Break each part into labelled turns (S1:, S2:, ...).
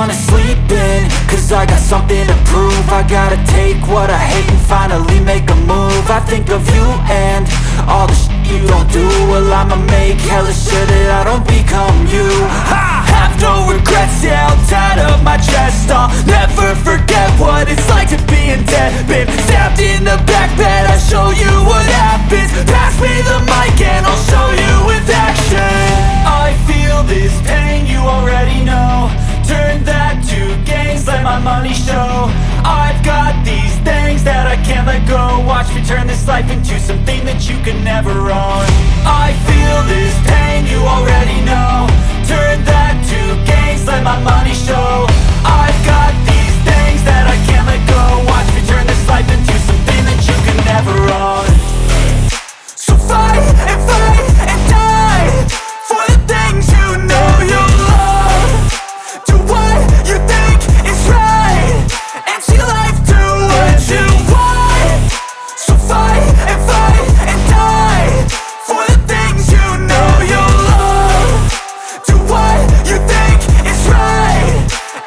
S1: wanna sleep in, cause I got something to prove. I gotta take what I hate and finally make a move. I think of you and all the shit you don't do. Well, I'ma make hella sure that I don't become you. I have no regrets, yeah, I'll tie up my chest. I'll never forget what it's like to be in debt. Been stabbed in the back bed, I'll show you what happens. Pass me the mic and I'll show you with action. I feel this pain, you already know. Turn that to gains, let my money show. I've got these things that I can't let go. Watch me turn this life into something that you can never own. I feel this pain, you already know. Turn that to gains, let my money show. I've got these things that I can't let go. Watch me turn this life into something that you can never own. So fight and die for the things you know you love. Do what you think is right and see life do what you want. So fight and die for the things you know you love. Do what you think is right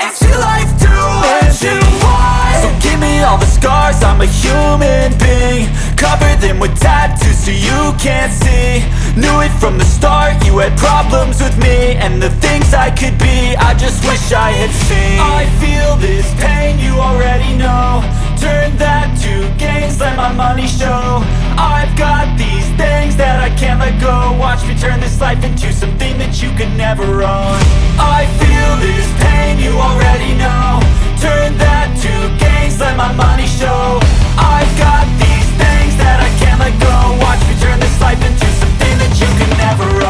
S1: and see life do what you want. So give me all the scars, I'm a human being. Cover them with tattoos so you can't see. Knew it from the start, you had problems with me and the things I could be, I just wish I had seen. I feel this pain, you already know. Turn that to gains, let my money show. I've got these things that I can't let go. Watch me turn this life into something that you can never own. I feel this pain, you already know. Turn that to gains, let my money show. I've got these things that I can't let go. Watch me turn this life into something that you can never own.